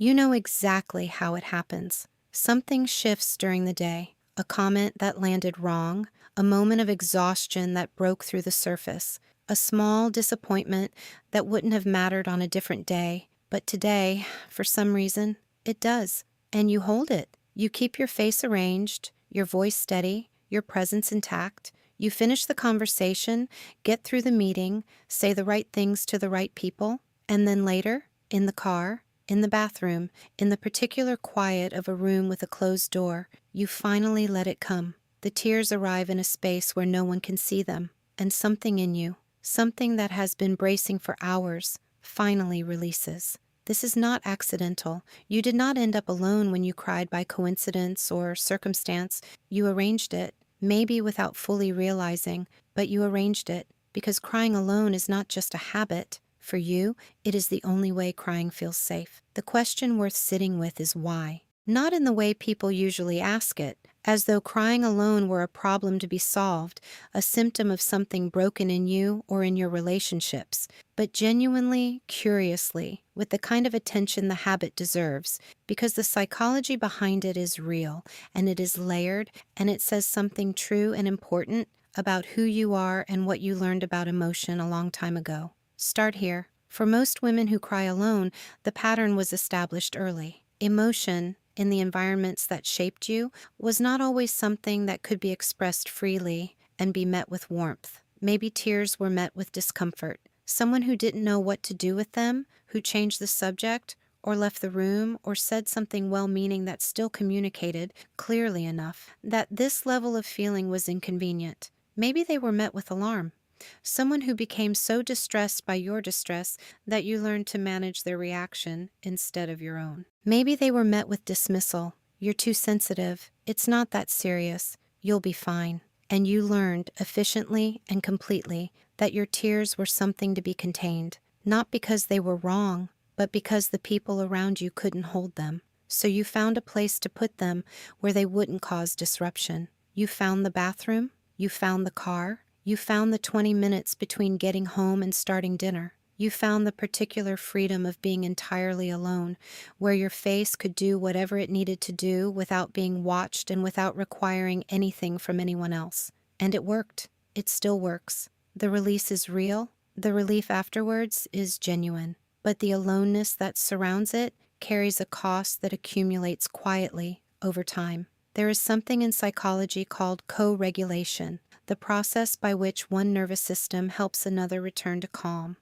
You know exactly how it happens. Something shifts during the day, a comment that landed wrong, a moment of exhaustion that broke through the surface, a small disappointment that wouldn't have mattered on a different day, but today, for some reason, it does. And you hold it. You keep your face arranged, your voice steady, your presence intact. You finish the conversation, get through the meeting, say the right things to the right people, and then later, in the car, in the bathroom, in the particular quiet of a room with a closed door, you finally let it come. The tears arrive in a space where no one can see them, and something in you, something that has been bracing for hours, finally releases. This is not accidental. You did not end up alone when you cried by coincidence or circumstance. You arranged it, maybe without fully realizing, but you arranged it because crying alone is not just a habit. For you, it is the only way crying feels safe. The question worth sitting with is why. Not in the way people usually ask it, as though crying alone were a problem to be solved, a symptom of something broken in you or in your relationships, but genuinely, curiously, with the kind of attention the habit deserves, because the psychology behind it is real, and it is layered, and it says something true and important about who you are and what you learned about emotion a long time ago. Start here. For most women who cry alone, the pattern was established early. Emotion, in the environments that shaped you, was not always something that could be expressed freely and be met with warmth. Maybe tears were met with discomfort. Someone who didn't know what to do with them, who changed the subject, or left the room, or said something well-meaning that still communicated clearly enough that this level of feeling was inconvenient. Maybe they were met with alarm. Someone who became so distressed by your distress that you learned to manage their reaction instead of your own. Maybe they were met with dismissal. You're too sensitive. It's not that serious. You'll be fine. And you learned efficiently and completely that your tears were something to be contained, not because they were wrong, but because the people around you couldn't hold them. So you found a place to put them where they wouldn't cause disruption. You found the bathroom. You found the car. You found the 20 minutes between getting home and starting dinner. You found the particular freedom of being entirely alone, where your face could do whatever it needed to do without being watched and without requiring anything from anyone else. And it worked. It still works. The release is real. The relief afterwards is genuine. But the aloneness that surrounds it carries a cost that accumulates quietly over time. There is something in psychology called co-regulation, the process by which one nervous system helps another return to calm.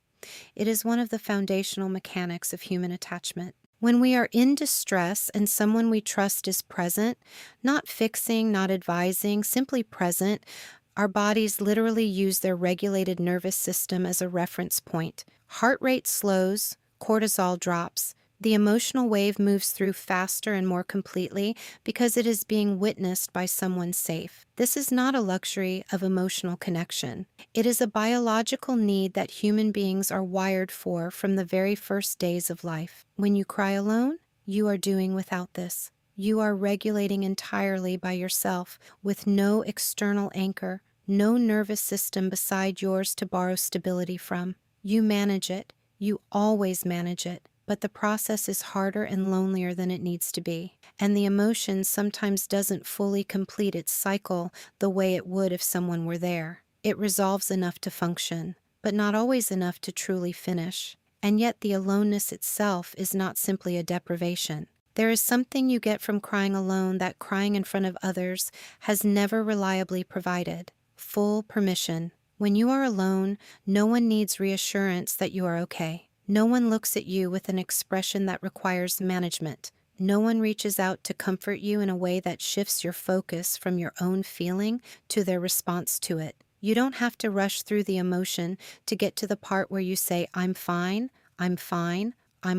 It is one of the foundational mechanics of human attachment. When we are in distress and someone we trust is present, not fixing, not advising, simply present, our bodies literally use their regulated nervous system as a reference point. Heart rate slows, cortisol drops. The emotional wave moves through faster and more completely because it is being witnessed by someone safe. This is not a luxury of emotional connection. It is a biological need that human beings are wired for from the very first days of life. When you cry alone, you are doing without this. You are regulating entirely by yourself, with no external anchor, no nervous system beside yours to borrow stability from. You manage it. You always manage it. But the process is harder and lonelier than it needs to be, and the emotion sometimes doesn't fully complete its cycle the way it would if someone were there. It resolves enough to function, but not always enough to truly finish. And yet the aloneness itself is not simply a deprivation. There is something you get from crying alone that crying in front of others has never reliably provided: full permission. When you are alone, no one needs reassurance that you are okay. No one looks at you with an expression that requires management. No one reaches out to comfort you in a way that shifts your focus from your own feeling to their response to it. You don't have to rush through the emotion to get to the part where you say, I'm fine, I'm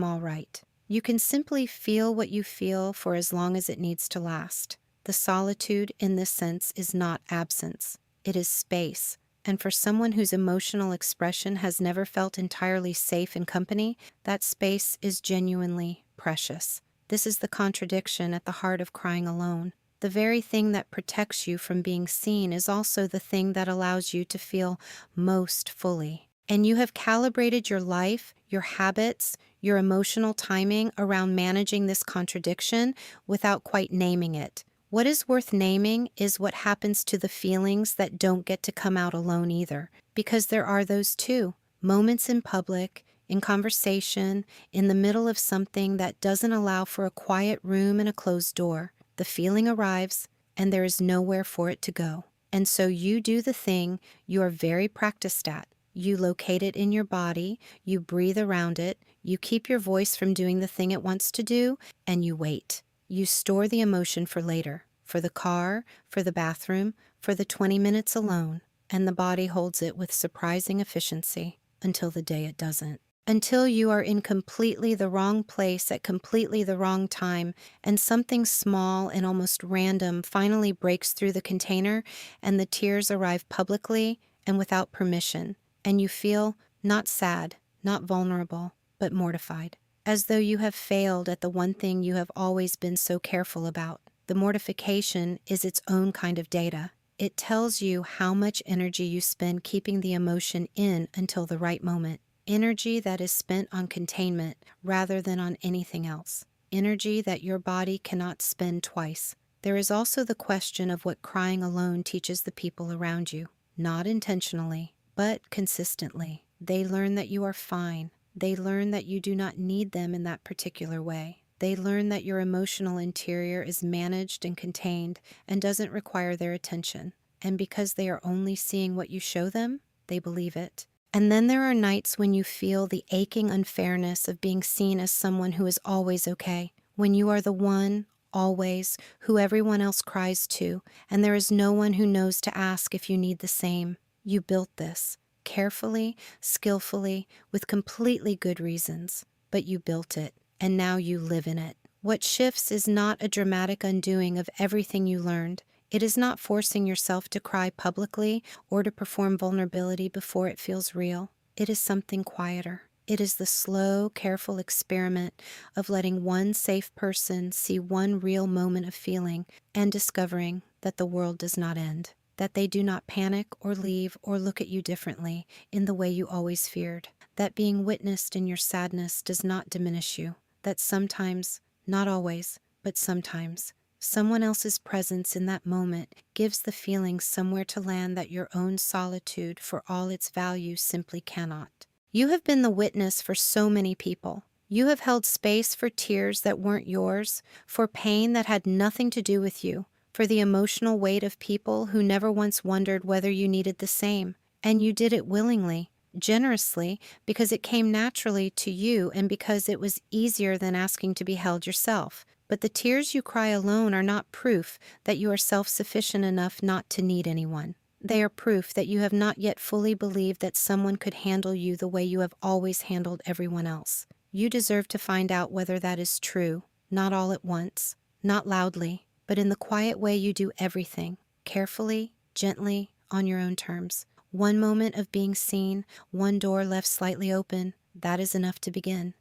all right. You can simply feel what you feel for as long as it needs to last. The solitude, in this sense, is not absence. It is space. And for someone whose emotional expression has never felt entirely safe in company, that space is genuinely precious. This is the contradiction at the heart of crying alone. The very thing that protects you from being seen is also the thing that allows you to feel most fully. And you have calibrated your life, your habits, your emotional timing around managing this contradiction without quite naming it. What is worth naming is what happens to the feelings that don't get to come out alone either, because there are those too. Moments in public, in conversation, in the middle of something that doesn't allow for a quiet room and a closed door. The feeling arrives, and there is nowhere for it to go. And so you do the thing you are very practiced at. You locate it in your body, you breathe around it, you keep your voice from doing the thing it wants to do, and you wait. You store the emotion for later, for the car, for the bathroom, for the 20 minutes alone, and the body holds it with surprising efficiency until the day it doesn't. Until you are in completely the wrong place at completely the wrong time, and something small and almost random finally breaks through the container, and the tears arrive publicly and without permission, and you feel not sad, not vulnerable, but mortified, as though you have failed at the one thing you have always been so careful about. The mortification is its own kind of data. It tells you how much energy you spend keeping the emotion in until the right moment. Energy that is spent on containment rather than on anything else. Energy that your body cannot spend twice. There is also the question of what crying alone teaches the people around you. Not intentionally, but consistently. They learn that you are fine. They learn that you do not need them in that particular way. They learn that your emotional interior is managed and contained and doesn't require their attention. And because they are only seeing what you show them, they believe it. And then there are nights when you feel the aching unfairness of being seen as someone who is always okay, when you are the one, always, who everyone else cries to, and there is no one who knows to ask if you need the same. You built this, carefully, skillfully, with completely good reasons, but you built it, and now you live in it. What shifts is not a dramatic undoing of everything you learned. It is not forcing yourself to cry publicly or to perform vulnerability before it feels real. It is something quieter. It is the slow, careful experiment of letting one safe person see one real moment of feeling and discovering that the world does not end, that they do not panic or leave or look at you differently in the way you always feared, that being witnessed in your sadness does not diminish you, that sometimes, not always, but sometimes, someone else's presence in that moment gives the feeling somewhere to land that your own solitude, for all its value, simply cannot. You have been the witness for so many people. You have held space for tears that weren't yours, for pain that had nothing to do with you, for the emotional weight of people who never once wondered whether you needed the same. And you did it willingly, generously, because it came naturally to you and because it was easier than asking to be held yourself. But the tears you cry alone are not proof that you are self-sufficient enough not to need anyone. They are proof that you have not yet fully believed that someone could handle you the way you have always handled everyone else. You deserve to find out whether that is true, not all at once, not loudly, but in the quiet way you do everything, carefully, gently, on your own terms. One moment of being seen, one door left slightly open, that is enough to begin.